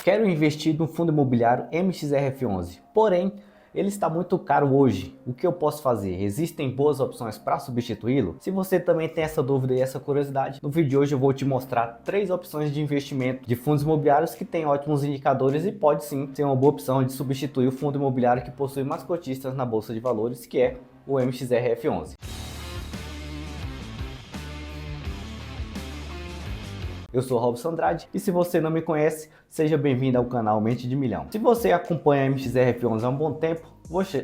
Quero investir no fundo imobiliário MXRF11, porém ele está muito caro hoje. O que eu posso fazer? Existem boas opções para substituí-lo? Se você também tem essa dúvida e essa curiosidade, no vídeo de hoje eu vou te mostrar 3 opções de investimento de fundos imobiliários que têm ótimos indicadores e pode sim ser uma boa opção de substituir o fundo imobiliário que possui mais cotistas na Bolsa de Valores, que é o MXRF11. Eu sou Robson Andrade e se você não me conhece, seja bem-vindo ao canal Mente de Milhão. Se você acompanha a MXRF11 há um bom tempo,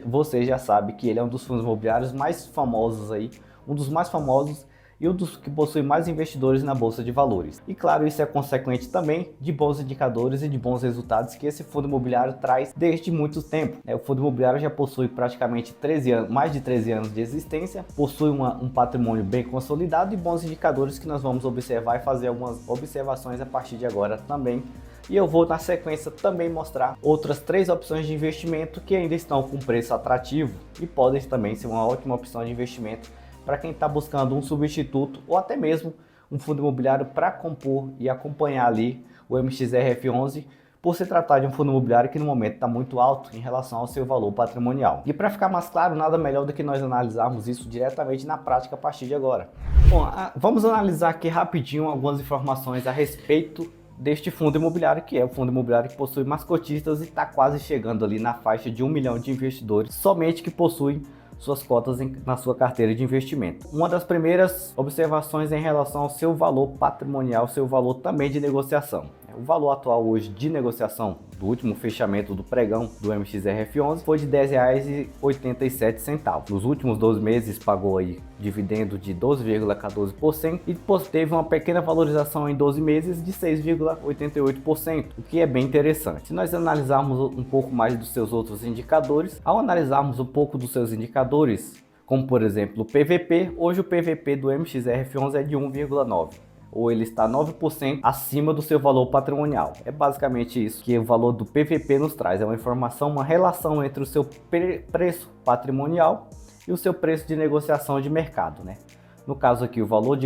você já sabe que ele é um dos fundos imobiliários mais famosos aí, um dos mais famosos e um dos que possui mais investidores na Bolsa de Valores. E claro, isso é consequente também de bons indicadores e de bons resultados que esse fundo imobiliário traz desde muito tempo. O fundo imobiliário já possui praticamente 13 anos, mais de 13 anos de existência, possui um patrimônio bem consolidado e bons indicadores que nós vamos observar e fazer algumas observações a partir de agora também. E eu vou na sequência também mostrar outras 3 opções de investimento que ainda estão com preço atrativo e podem também ser uma ótima opção de investimento para quem está buscando um substituto ou até mesmo um fundo imobiliário para compor e acompanhar ali o MXRF11, por se tratar de um fundo imobiliário que no momento está muito alto em relação ao seu valor patrimonial. E para ficar mais claro, nada melhor do que nós analisarmos isso diretamente na prática a partir de agora. Bom, vamos analisar aqui rapidinho algumas informações a respeito deste fundo imobiliário, que é o fundo imobiliário que possui mais cotistas e está quase chegando ali na faixa de 1 milhão de investidores, somente que possuem suas cotas na sua carteira de investimento. Uma das primeiras observações em relação ao seu valor patrimonial, seu valor também de negociação. O valor atual hoje de negociação do último fechamento do pregão do MXRF11 foi de R$ 10,87. Nos últimos 12 meses pagou aí dividendo de 12,14% e teve uma pequena valorização em 12 meses de 6,88%, o que é bem interessante. Se nós analisarmos um pouco mais dos seus outros indicadores, ao analisarmos um pouco dos seus indicadores, como por exemplo o PVP, hoje o PVP do MXRF11 é de 1,9%. Ou ele está 9% acima do seu valor patrimonial. É basicamente isso que o valor do PVP nos traz, é uma informação, uma relação entre o seu preço patrimonial e o seu preço de negociação de mercado, né? No caso aqui, o valor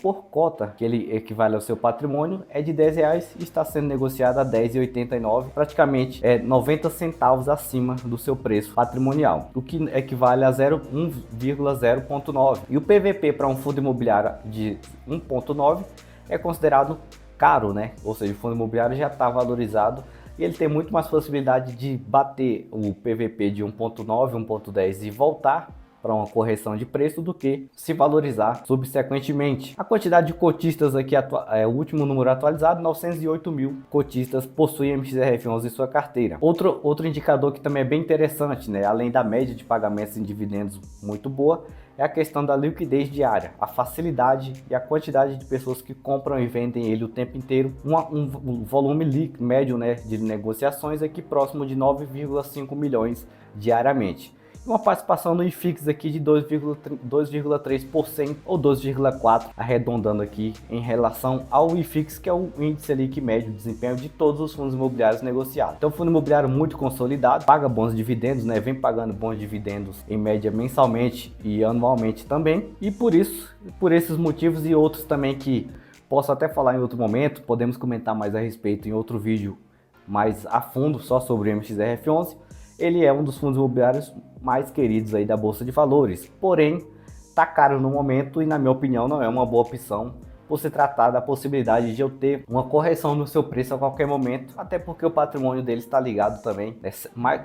por cota, que ele equivale ao seu patrimônio, é de R$10 e está sendo negociado a R$10,89, praticamente 90 centavos acima do seu preço patrimonial, o que equivale a 1,0,9. E o PVP para um fundo imobiliário de 1,9 é considerado caro, né? Ou seja, o fundo imobiliário já está valorizado e ele tem muito mais possibilidade de bater o PVP de 1,9, 1,10 e voltar para uma correção de preço do que se valorizar subsequentemente. A quantidade de cotistas aqui, o último número atualizado, 908 mil cotistas possuem MXRF11 em sua carteira. Outro indicador que também é bem interessante, né? Além da média de pagamentos em dividendos muito boa, é a questão da liquidez diária, a facilidade e a quantidade de pessoas que compram e vendem ele o tempo inteiro. Um volume médio, né, de negociações aqui próximo de 9,5 milhões diariamente. Uma participação no IFIX aqui de 2,3% ou 2,4%, arredondando aqui em relação ao IFIX, que é o índice Selic médio de desempenho de todos os fundos imobiliários negociados. Então, fundo imobiliário muito consolidado, paga bons dividendos, né? Vem pagando bons dividendos em média mensalmente e anualmente também. E por esses motivos e outros também que posso até falar em outro momento, podemos comentar mais a respeito em outro vídeo mais a fundo só sobre o MXRF11. Ele é um dos fundos imobiliários mais queridos aí da Bolsa de Valores, porém tá caro no momento e na minha opinião não é uma boa opção por se tratar da possibilidade de eu ter uma correção no seu preço a qualquer momento, até porque o patrimônio dele está ligado também,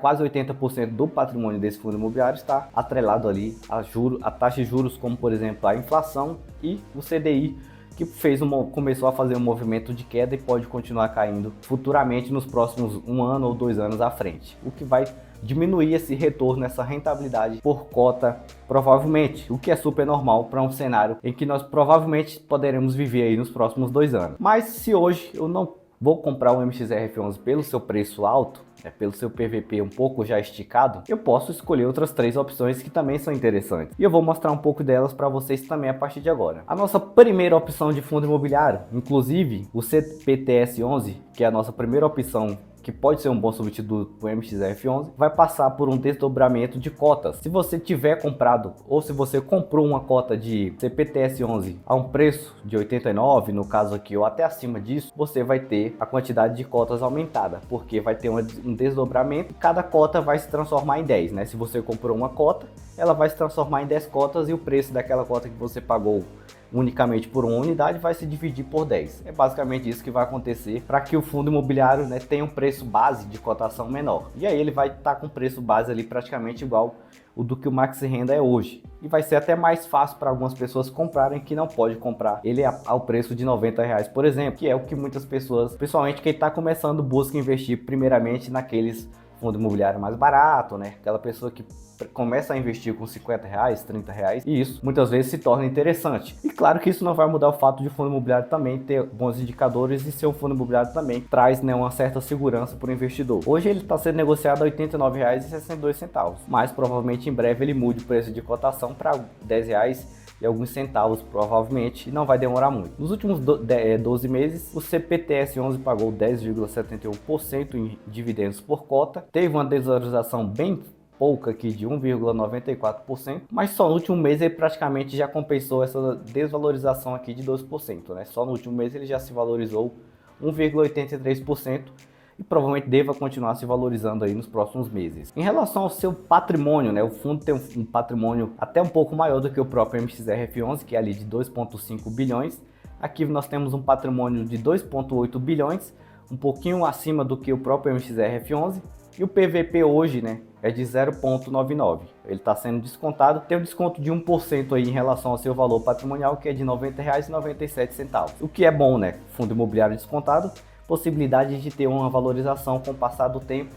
quase 80% do patrimônio desse fundo imobiliário está atrelado ali a taxa de juros, como por exemplo a inflação e o CDI, que começou a fazer um movimento de queda e pode continuar caindo futuramente nos próximos 1 ano ou 2 anos à frente, o que vai diminuir esse retorno, essa rentabilidade por cota, provavelmente, o que é super normal para um cenário em que nós provavelmente poderemos viver aí nos próximos 2 anos. Mas se hoje eu não vou comprar um MXRF11 pelo seu preço alto, pelo seu PVP um pouco já esticado, eu posso escolher outras 3 opções que também são interessantes. E eu vou mostrar um pouco delas para vocês também a partir de agora. A nossa primeira opção de fundo imobiliário, inclusive o CPTS11, que é a nossa primeira opção que pode ser um bom substituto para o MXRF11, vai passar por um desdobramento de cotas. Se você tiver comprado ou se você comprou uma cota de CPTS11 a um preço de 89, no caso aqui, ou até acima disso, você vai ter a quantidade de cotas aumentada, porque vai ter um desdobramento e cada cota vai se transformar em 10, né? Se você comprou uma cota, ela vai se transformar em 10 cotas e o preço daquela cota que você pagou unicamente por uma unidade vai se dividir por 10. É basicamente isso que vai acontecer para que o fundo imobiliário, né, tenha um preço base de cotação menor. E aí ele vai estar com preço base ali praticamente igual o do que o Maxi Renda é hoje. E vai ser até mais fácil para algumas pessoas comprarem que não pode comprar ele ao preço de R$90, por exemplo, que é o que muitas pessoas, principalmente quem está começando, busca investir primeiramente naqueles fundo imobiliário mais barato, né? Aquela pessoa que começa a investir com R$50, R$30 e isso muitas vezes se torna interessante. E claro que isso não vai mudar o fato de o fundo imobiliário também ter bons indicadores e seu fundo imobiliário também traz, né, uma certa segurança para o investidor. Hoje ele está sendo negociado a R$89,62, mas provavelmente em breve ele mude o preço de cotação para R$10 e alguns centavos provavelmente, e não vai demorar muito. Nos últimos 12 meses, o CPTS11 pagou 10,71% em dividendos por cota, teve uma desvalorização bem pouca aqui de 1,94%, mas só no último mês ele praticamente já compensou essa desvalorização aqui de 12%, né? Só no último mês ele já se valorizou 1,83%, e provavelmente deva continuar se valorizando aí nos próximos meses. Em relação ao seu patrimônio, né, o fundo tem um patrimônio até um pouco maior do que o próprio MXRF11, que é ali de 2,5 bilhões. Aqui nós temos um patrimônio de 2,8 bilhões, um pouquinho acima do que o próprio MXRF11, e o PVP hoje, né, é de 0,99. Ele está sendo descontado, tem um desconto de 1% aí em relação ao seu valor patrimonial, que é de R$ 90,97. O que é bom, né? Fundo imobiliário descontado, possibilidade de ter uma valorização com o passar do tempo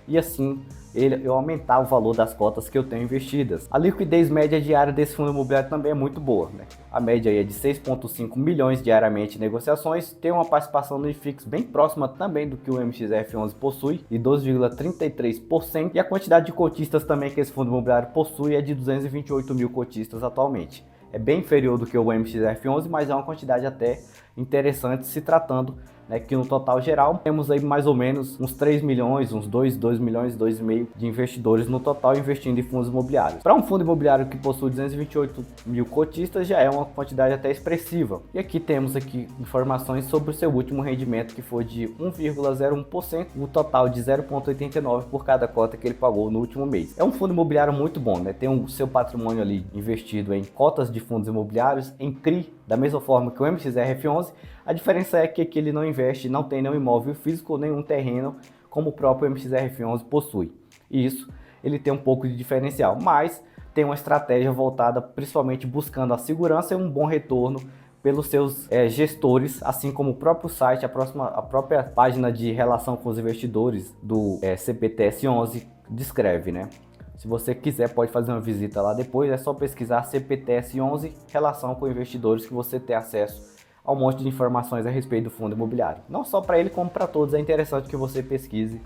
e assim eu aumentar o valor das cotas que eu tenho investidas. A liquidez média diária desse fundo imobiliário também é muito boa, né? A média aí é de 6,5 milhões diariamente em negociações, tem uma participação no IFIX bem próxima também do que o MXRF11 possui, de 12,33%, e a quantidade de cotistas também que esse fundo imobiliário possui é de 228 mil cotistas atualmente. É bem inferior do que o MXRF11, mas é uma quantidade até interessante se tratando, né, que no total geral temos aí mais ou menos uns 3 milhões, uns 2 milhões, 2,5 de investidores no total investindo em fundos imobiliários. Para um fundo imobiliário que possui 228 mil cotistas já é uma quantidade até expressiva. E aqui temos informações sobre o seu último rendimento, que foi de 1,01%, o total de 0,89 por cada cota que ele pagou no último mês. É um fundo imobiliário muito bom, né? Tem o seu patrimônio ali investido em cotas de fundos imobiliários, em CRI, da mesma forma que o MXRF11. A diferença é que aqui ele não investe, não tem nenhum imóvel físico, nenhum terreno, como o próprio MXRF11 possui. E isso ele tem um pouco de diferencial, mas tem uma estratégia voltada principalmente buscando a segurança e um bom retorno pelos seus gestores, assim como o próprio site, a própria página de relação com os investidores do CPTS11 descreve, né? Se você quiser, pode fazer uma visita lá depois, é só pesquisar CPTS11, relação com investidores, que você tem acesso a um monte de informações a respeito do fundo imobiliário. Não só para ele, como para todos, é interessante que você pesquise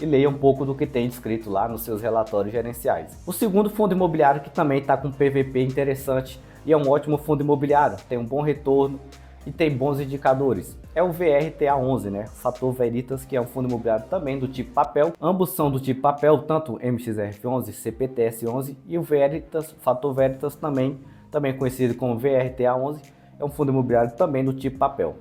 e leia um pouco do que tem descrito lá nos seus relatórios gerenciais. O segundo fundo imobiliário que também está com PVP interessante e é um ótimo fundo imobiliário, tem um bom retorno e tem bons indicadores, é o VRTA11, né? Fator Veritas, que é um fundo imobiliário também do tipo papel. Ambos são do tipo papel, tanto o MXRF11, CPTS11 e o Veritas, Fator Veritas também conhecido como VRTA11, é um fundo imobiliário também do tipo papel.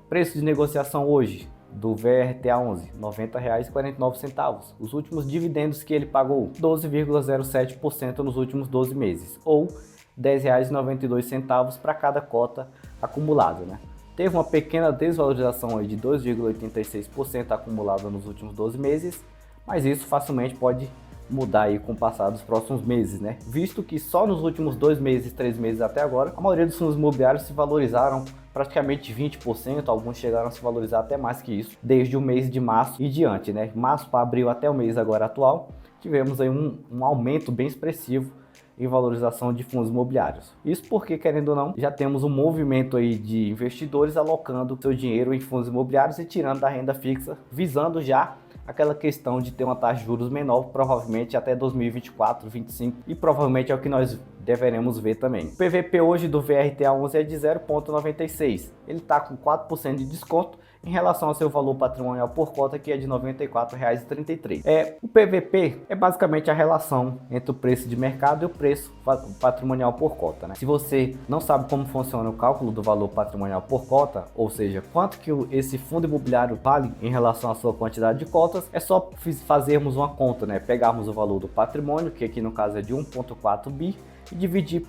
Preço de negociação hoje do VRTA11, R$ 90,49. Os últimos dividendos que ele pagou, 12,07% nos últimos 12 meses, ou R$ 10,92 para cada cota acumulada, né? Teve uma pequena desvalorização aí de 2,86% acumulada nos últimos 12 meses, mas isso facilmente pode mudar aí com o passar dos próximos meses, né? Visto que só nos últimos 2 meses, 3 meses até agora, a maioria dos fundos imobiliários se valorizaram praticamente 20%, alguns chegaram a se valorizar até mais que isso, desde o mês de março e diante, né? Março para abril até o mês agora atual, tivemos aí um aumento bem expressivo em valorização de fundos imobiliários. Isso porque, querendo ou não, já temos um movimento aí de investidores alocando seu dinheiro em fundos imobiliários e tirando da renda fixa, visando já aquela questão de ter uma taxa de juros menor, provavelmente até 2024, 2025, e provavelmente é o que nós deveremos ver também. O PVP hoje do VRTA11 é de 0,96. Ele está com 4% de desconto em relação ao seu valor patrimonial por cota, que é de R$ 94,33. O PVP é basicamente a relação entre o preço de mercado e o preço patrimonial por cota, né? Se você não sabe como funciona o cálculo do valor patrimonial por cota, ou seja, quanto que esse fundo imobiliário vale em relação à sua quantidade de cotas, é só fazermos uma conta, né? Pegarmos o valor do patrimônio, que aqui no caso é de 1,4 bi, e dividir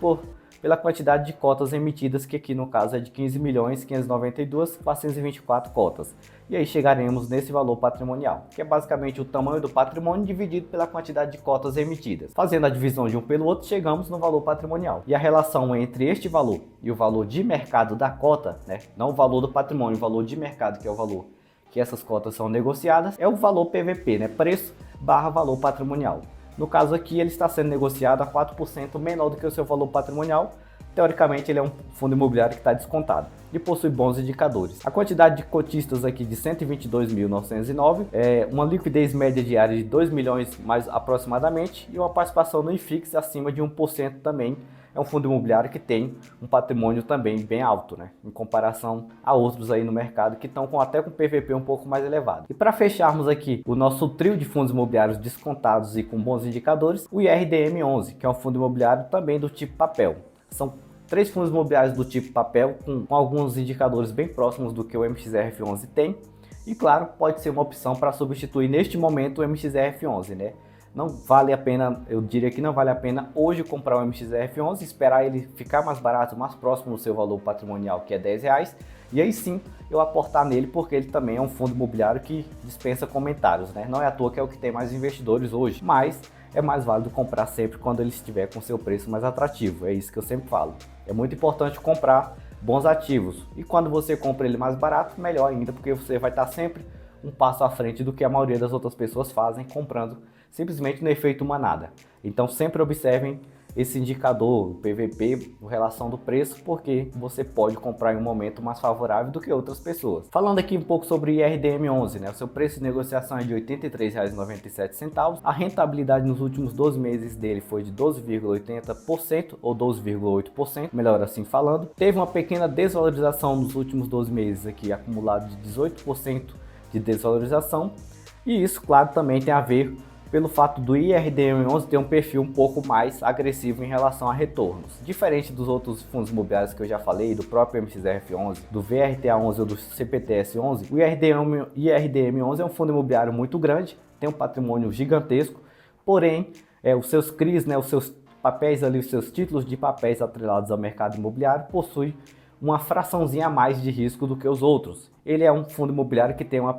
pela quantidade de cotas emitidas, que aqui no caso é de 15.592.424 cotas. E aí chegaremos nesse valor patrimonial, que é basicamente o tamanho do patrimônio dividido pela quantidade de cotas emitidas. Fazendo a divisão de um pelo outro, chegamos no valor patrimonial. E a relação entre este valor e o valor de mercado da cota, né, não o valor do patrimônio, o valor de mercado, que é o valor que essas cotas são negociadas, é o valor PVP, né, preço barra valor patrimonial. No caso aqui, ele está sendo negociado a 4% menor do que o seu valor patrimonial. Teoricamente, ele é um fundo imobiliário que está descontado e possui bons indicadores. A quantidade de cotistas aqui de 122.909, uma liquidez média diária de 2 milhões mais aproximadamente e uma participação no IFIX acima de 1% também. É um fundo imobiliário que tem um patrimônio também bem alto, né, em comparação a outros aí no mercado que estão até com PVP um pouco mais elevado. E para fecharmos aqui o nosso trio de fundos imobiliários descontados e com bons indicadores, o IRDM11, que é um fundo imobiliário também do tipo papel. São 3 fundos imobiliários do tipo papel com alguns indicadores bem próximos do que o MXRF11 tem. E claro, pode ser uma opção para substituir neste momento o MXRF11, né? Não vale a pena, eu diria que não vale a pena hoje comprar o MXRF11, esperar ele ficar mais barato, mais próximo do seu valor patrimonial, que é R$10, e aí sim eu aportar nele, porque ele também é um fundo imobiliário que dispensa comentários, né? Não é à toa que é o que tem mais investidores hoje, mas é mais válido comprar sempre quando ele estiver com seu preço mais atrativo, é isso que eu sempre falo. É muito importante comprar bons ativos, e quando você compra ele mais barato, melhor ainda, porque você vai estar sempre um passo à frente do que a maioria das outras pessoas fazem, comprando simplesmente no efeito manada. Então sempre observem esse indicador, o PVP, a relação do preço, porque você pode comprar em um momento mais favorável do que outras pessoas. Falando aqui um pouco sobre o IRDM11, né? O seu preço de negociação é de R$ 83,97, a rentabilidade nos últimos 12 meses dele foi de 12,80% ou 12,8%, melhor assim falando. Teve uma pequena desvalorização nos últimos 12 meses aqui, acumulado de 18% de desvalorização, e isso, claro, também tem a ver pelo fato do IRDM11 ter um perfil um pouco mais agressivo em relação a retornos. Diferente dos outros fundos imobiliários que eu já falei, do próprio MXRF11, do VRTA11 ou do CPTS11, o IRDM11 é um fundo imobiliário muito grande, tem um patrimônio gigantesco, porém, os seus CRIs, né, os seus papéis ali, os seus títulos de papéis atrelados ao mercado imobiliário possuem uma fraçãozinha a mais de risco do que os outros. Ele é um fundo imobiliário que tem um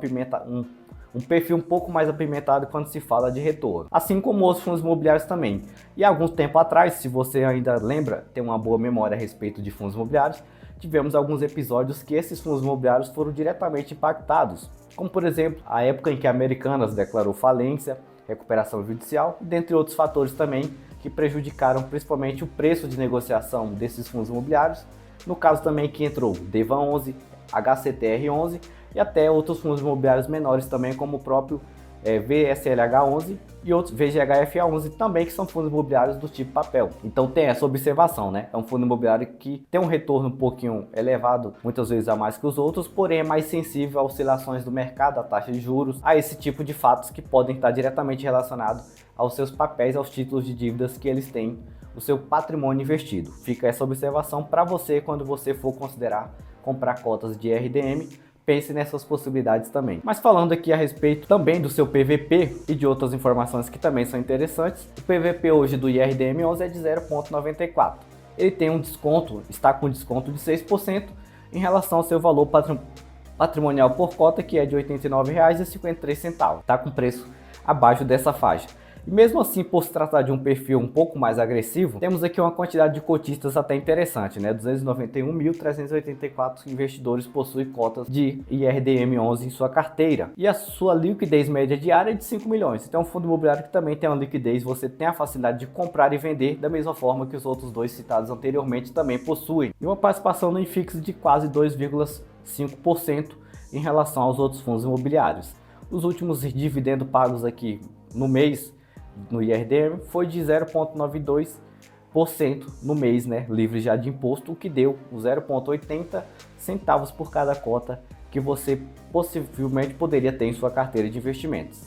perfil um pouco mais apimentado quando se fala de retorno, assim como outros fundos imobiliários também. E há algum tempo atrás, se você ainda lembra, tem uma boa memória a respeito de fundos imobiliários, tivemos alguns episódios que esses fundos imobiliários foram diretamente impactados, como por exemplo, a época em que a Americanas declarou falência, recuperação judicial, dentre outros fatores também que prejudicaram principalmente o preço de negociação desses fundos imobiliários. No caso também que entrou DEVA 11, HCTR 11 e até outros fundos imobiliários menores também, como o próprio VSLH 11 e outros VGHF 11 também, que são fundos imobiliários do tipo papel. Então tem essa observação, né? É um fundo imobiliário que tem um retorno um pouquinho elevado, muitas vezes a mais que os outros, porém é mais sensível a oscilações do mercado, a taxa de juros, a esse tipo de fatos que podem estar diretamente relacionados aos seus papéis, aos títulos de dívidas que eles têm, o seu patrimônio investido. Fica essa observação para você quando você for considerar comprar cotas de RDM. Pense nessas possibilidades também. Mas falando aqui a respeito também do seu PVP e de outras informações que também são interessantes, o PVP hoje do IRDM11 é de 0,94. Ele tem um desconto, está com desconto de 6% em relação ao seu valor patrimonial por cota, que é de R$ 89,53. Está com preço abaixo dessa faixa. E mesmo assim, por se tratar de um perfil um pouco mais agressivo, temos aqui uma quantidade de cotistas até interessante, né? 291.384 investidores possuem cotas de IRDM11 em sua carteira. E a sua liquidez média diária é de 5 milhões. Então, é um fundo imobiliário que também tem uma liquidez, você tem a facilidade de comprar e vender, da mesma forma que os outros dois citados anteriormente também possuem. E uma participação no IFIX de quase 2,5% em relação aos outros fundos imobiliários. Os últimos dividendos pagos aqui no mês, no IRDM, foi de 0,92% no mês, né, livre já de imposto, o que deu 0,80 centavos por cada cota que você possivelmente poderia ter em sua carteira de investimentos.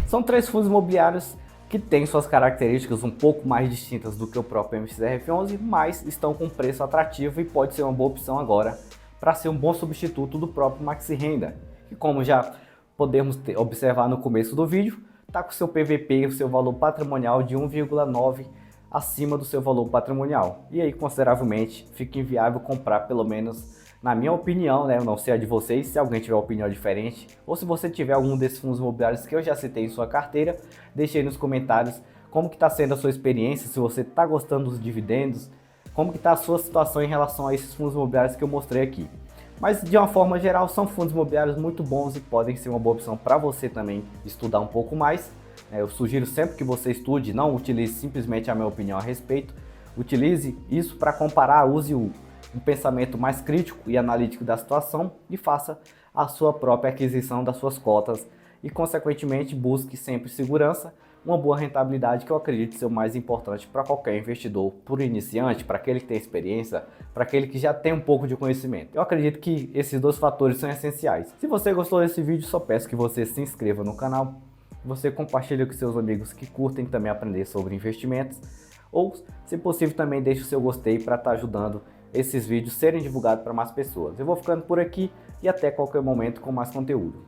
São 3 fundos imobiliários que têm suas características um pouco mais distintas do que o próprio MXRF11, mas estão com preço atrativo e pode ser uma boa opção agora para ser um bom substituto do próprio Maxi Renda, que, como já podemos observar no começo do vídeo, está com seu PVP, o seu valor patrimonial de 1,9 acima do seu valor patrimonial. E aí, consideravelmente, fica inviável comprar, pelo menos na minha opinião, né? Eu não sei a de vocês, se alguém tiver opinião diferente, ou se você tiver algum desses fundos imobiliários que eu já citei em sua carteira, deixe aí nos comentários como que está sendo a sua experiência, se você está gostando dos dividendos, como que está a sua situação em relação a esses fundos imobiliários que eu mostrei aqui. Mas de uma forma geral, são fundos imobiliários muito bons e podem ser uma boa opção para você também estudar um pouco mais. Eu sugiro sempre que você estude, não utilize simplesmente a minha opinião a respeito, utilize isso para comparar, use um pensamento mais crítico e analítico da situação e faça a sua própria aquisição das suas cotas e, consequentemente, busque sempre segurança, uma boa rentabilidade, que eu acredito ser o mais importante para qualquer investidor, por iniciante, para aquele que tem experiência, para aquele que já tem um pouco de conhecimento. Eu acredito que esses 2 fatores são essenciais. Se você gostou desse vídeo, só peço que você se inscreva no canal, você compartilhe com seus amigos que curtem também aprender sobre investimentos, ou, se possível, também deixe o seu gostei para estar ajudando esses vídeos serem divulgados para mais pessoas. Eu vou ficando por aqui e até qualquer momento com mais conteúdo.